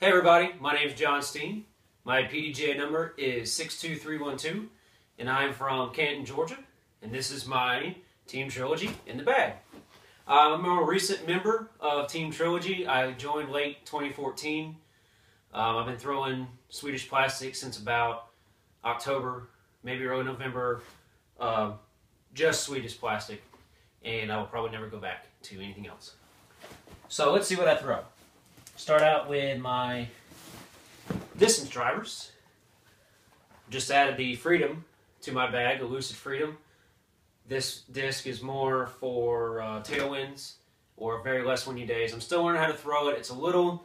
Hey everybody, my name is John Steen. My PDGA number is 62312, and I'm from Canton, Georgia, and this is my Team Trilogy in the bag. I'm a more recent member of Team Trilogy. I joined late 2014. I've been throwing Swedish plastic since about October, maybe early November, just Swedish plastic, and I will probably never go back to anything else. So let's see what I throw. Start out with my distance drivers. Just added the Freedom to my bag, the Lucid Freedom. This disc is more for tailwinds or very less windy days. I'm still learning how to throw it. It's a little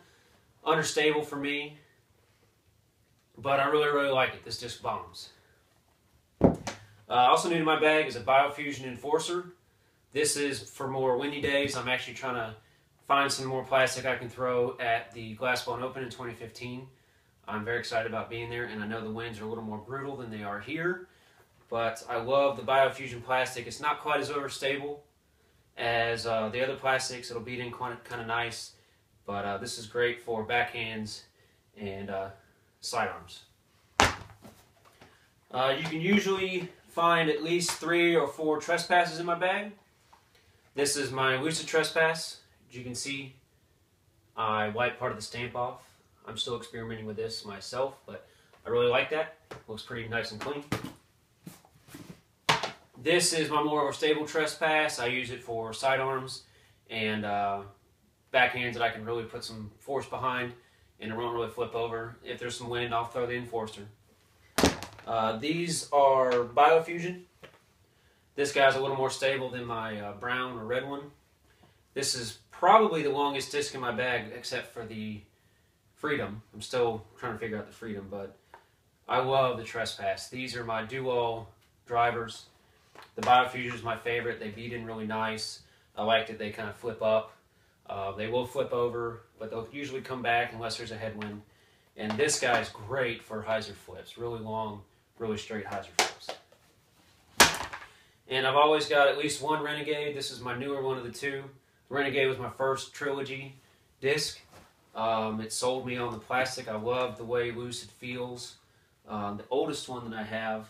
unstable for me, but I really like it. This disc bombs. Also new to my bag is a Biofusion Enforcer. This is for more windy days. I'm actually trying to find some more plastic I can throw at the Glass Blown Open in 2015. I'm very excited about being there, and I know the winds are a little more brutal than they are here, but I love the Biofusion plastic. It's not quite as overstable as the other plastics. It'll beat in kind of nice, but this is great for backhands and sidearms. You can usually find at least 3 or 4 trespasses in my bag. This is my Lucid Trespass. As you can see, I wiped part of the stamp off. I'm still experimenting with this myself, but I really like that. Looks pretty nice and clean. This is my more stable Trespass. I use it for sidearms and backhands that I can really put some force behind and it won't really flip over. If there's some wind, I'll throw the Enforcer. These are Biofusion. This guy's a little more stable than my brown or red one. This is probably the longest disc in my bag, except for the Freedom. I'm still trying to figure out the Freedom, but I love the Trespass. These are my dual drivers. The Biofusion is my favorite. They beat in really nice. I like that they kind of flip up. They will flip over, but they'll usually come back unless there's a headwind. And this guy's great for hyzer flips. Really long, really straight hyzer flips. And I've always got at least one Renegade. This is my newer one of the two. Renegade was my first Trilogy disc. It sold me on the plastic. I love the way Lucid feels. The oldest one that I have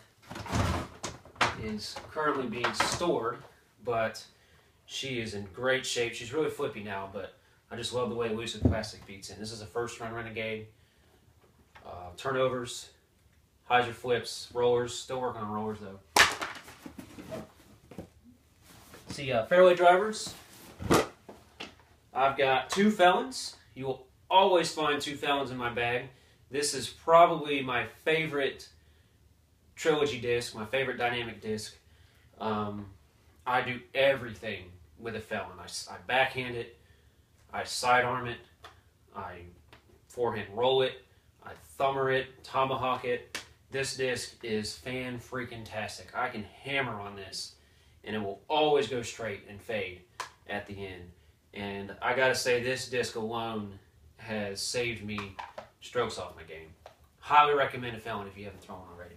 is currently being stored, but she is in great shape. She's really flippy now, but I just love the way Lucid plastic beats in. This is a first run Renegade. Turnovers, hyzer flips, rollers. Still working on rollers though. See, fairway drivers. I've got 2 Felons. You will always find 2 Felons in my bag. This is probably my favorite Trilogy disc, my favorite dynamic disc. I do everything with a Felon. I backhand it, I sidearm it, I forehand roll it, I thumber it, tomahawk it. This disc is fan-freaking-tastic. I can hammer on this, and it will always go straight and fade at the end. And I gotta say, this disc alone has saved me strokes off my game. Highly recommend a Felon if you haven't thrown one already.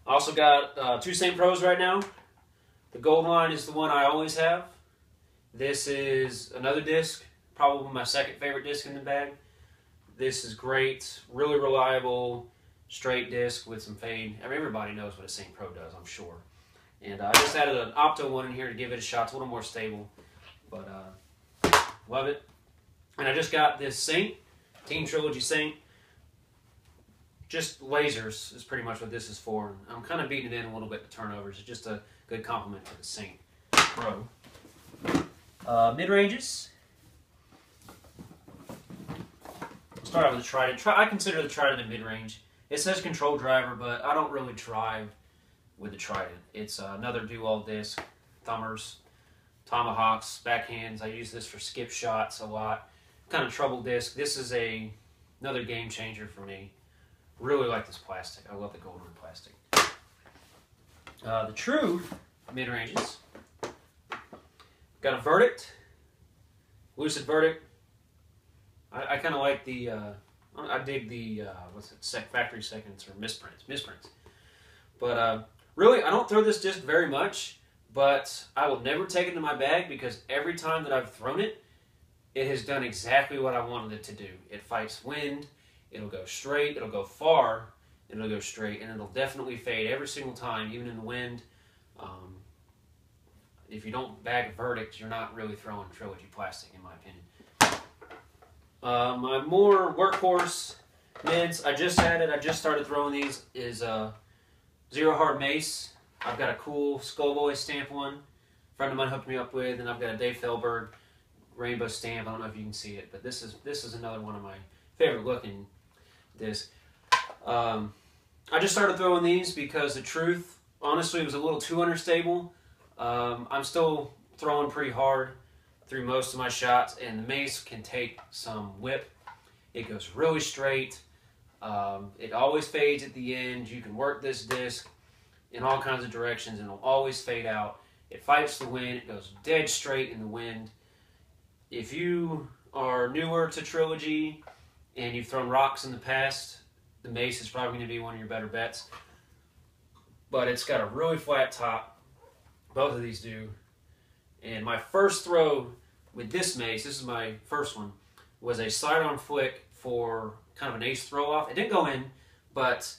I also got 2 St. Pros right now. The gold line is the one I always have. This is another disc, probably my second favorite disc in the bag. This is great, really reliable, straight disc with some fade. I mean, everybody knows what a St. Pro does, I'm sure. And I just added an Opto one in here to give it a shot. It's a little more stable. But love it. And I just got this Saint, Team Trilogy Saint. Just lasers is pretty much what this is for. I'm kind of beating it in a little bit to turnovers. It's just a good compliment to the Saint Pro. Mid-ranges. I'll start out with the Trident. I consider the Trident a mid-range. It says control driver, but I don't really drive with the Trident. It's another dual disc, thumbers, tomahawks, backhands. I use this for skip shots a lot. Kind of trouble disc. This is another game changer for me. Really like this plastic. I love the golden plastic. The true mid-ranges. Got a Verdict. Lucid Verdict. I kind of like the, I dig the, factory seconds or misprints. But really, I don't throw this disc very much, but I will never take it in my bag because every time that I've thrown it, it has done exactly what I wanted it to do. It fights wind, it'll go straight, it'll go far, it'll go straight, and it'll definitely fade every single time, even in the wind. If you don't bag a verdict, you're not really throwing Trilogy plastic, in my opinion. My more workhorse mids, I just started throwing these, is Zero Hard Mace. I've got a cool Skullboy stamp one, a friend of mine hooked me up with, and I've got a Dave Felberg rainbow stamp. I don't know if you can see it, but this is another one of my favorite looking discs. I just started throwing these because the Truth, honestly, was a little too understable. I'm still throwing pretty hard through most of my shots, and the Mace can take some whip. It goes really straight. It always fades at the end. You can work this disc in all kinds of directions, and it'll always fade out. It fights the wind. It goes dead straight in the wind. If you are newer to Trilogy and you've thrown rocks in the past, the Mace is probably going to be one of your better bets. But it's got a really flat top. Both of these do. And my first throw with this Mace, this is my first one, was a sidearm flick for kind of an ace throw off. It didn't go in, but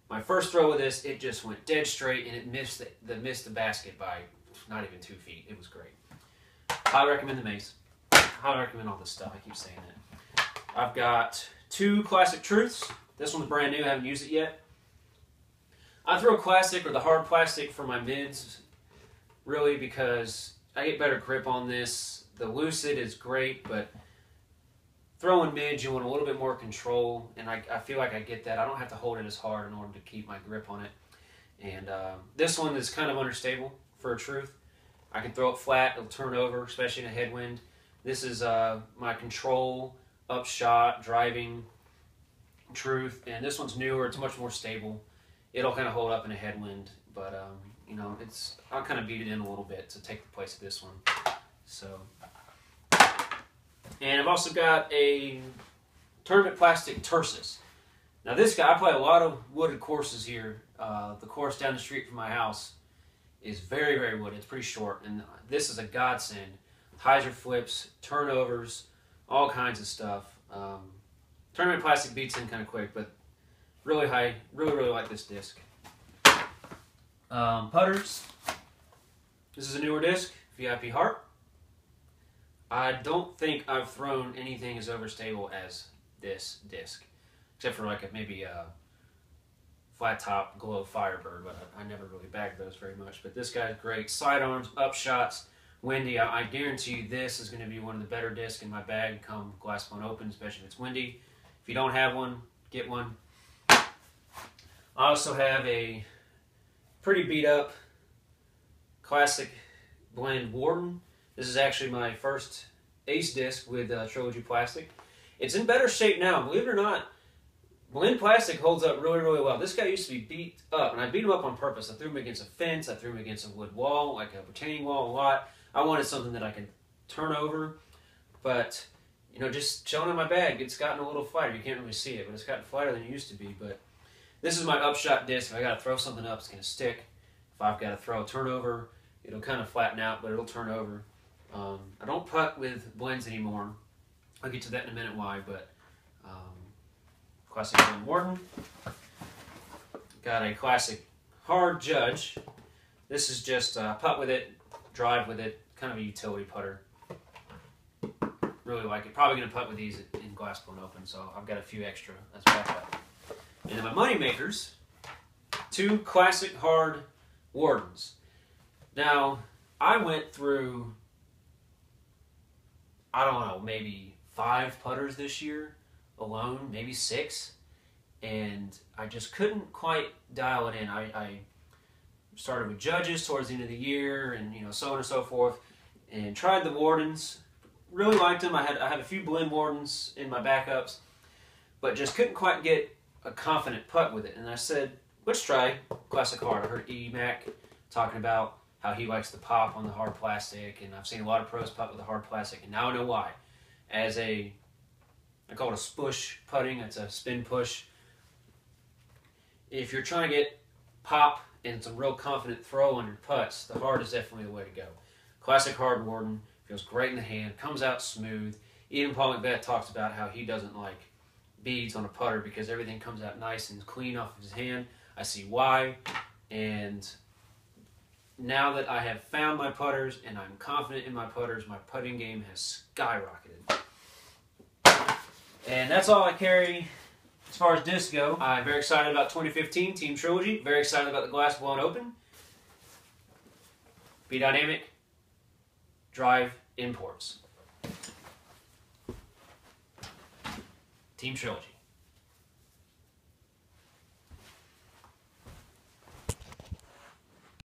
my first throw with this, it just went dead straight, and it missed the basket by not even 2 feet. It was great. Highly recommend the Mace. Highly recommend all this stuff. I keep saying that. I've got 2 Classic Truths. This one's brand new. I haven't used it yet. I throw classic or the hard plastic for my mids, really, because I get better grip on this. The Lucid is great, but throwing mids, you want a little bit more control, and I feel like I get that. I don't have to hold it as hard in order to keep my grip on it. And this one is kind of understable for a Truth. I can throw it flat, it'll turn over, especially in a headwind. This is my control, upshot, driving Truth, and this one's newer. It's much more stable. It'll kind of hold up in a headwind, but you know, I'll kind of beat it in a little bit to take the place of this one. So, and I've also got a tournament plastic Tursus. Now this guy, I play a lot of wooded courses here. The course down the street from my house is very, very wooded. It's pretty short, and this is a godsend. Hyzer flips, turnovers, all kinds of stuff. Tournament plastic beats in kind of quick, but really high. Really like this disc. Putters. This is a newer disc, VIP Heart. I don't think I've thrown anything as overstable as this disc, except for like maybe a flat top Glow Firebird, but I never really bagged those very much. But this guy's great. Sidearms, upshots, windy. I guarantee you this is going to be one of the better discs in my bag come Glass Blown Open, especially if it's windy. If you don't have one, get one. I also have a pretty beat up classic blend Warden. This is actually my first ace disc with Trilogy plastic. It's in better shape now. Believe it or not, blend plastic holds up really well. This guy used to be beat up, and I beat him up on purpose. I threw him against a fence. I threw him against a wood wall, like a retaining wall a lot. I wanted something that I could turn over, but you know, just showing in my bag, it's gotten a little flatter. You can't really see it, but it's gotten flatter than it used to be. But this is my upshot disc. If I got to throw something up, it's going to stick. If I've got to throw a turnover, it'll kind of flatten out, but it'll turn over. I don't putt with blends anymore. I'll get to that in a minute why, but classic blend Warden. Got a classic hard Judge. This is just putt with it, drive with it, kind of a utility putter. Really like it. Probably going to putt with these in Glass Blown Open, so I've got a few extra as backup. And then my money makers, 2 classic hard Wardens. Now, I went through, I don't know, maybe 5 putters this year alone, maybe 6, and I just couldn't quite dial it in. I started with Judges towards the end of the year, and you know, so on and so forth, and tried the Wardens. Really liked them. I had a few blend Wardens in my backups, but just couldn't quite get a confident putt with it. And I said, let's try classic hard. I heard E. Mac talking about how he likes the pop on the hard plastic, and I've seen a lot of pros putt with the hard plastic, and now I know why. As I call it a spush putting. It's a spin push. If you're trying to get pop and some real confident throw on your putts, the hard is definitely the way to go. Classic hard Warden feels great in the hand, comes out smooth. Even Paul McBeth talks about how he doesn't like beads on a putter because everything comes out nice and clean off of his hand. I see why, and now that I have found my putters and I'm confident in my putters, my putting game has skyrocketed. And that's all I carry as far as discs go. I'm very excited about 2015 Team Trilogy. Very excited about the glass blown open. Be dynamic. Drive imports. Team Trilogy.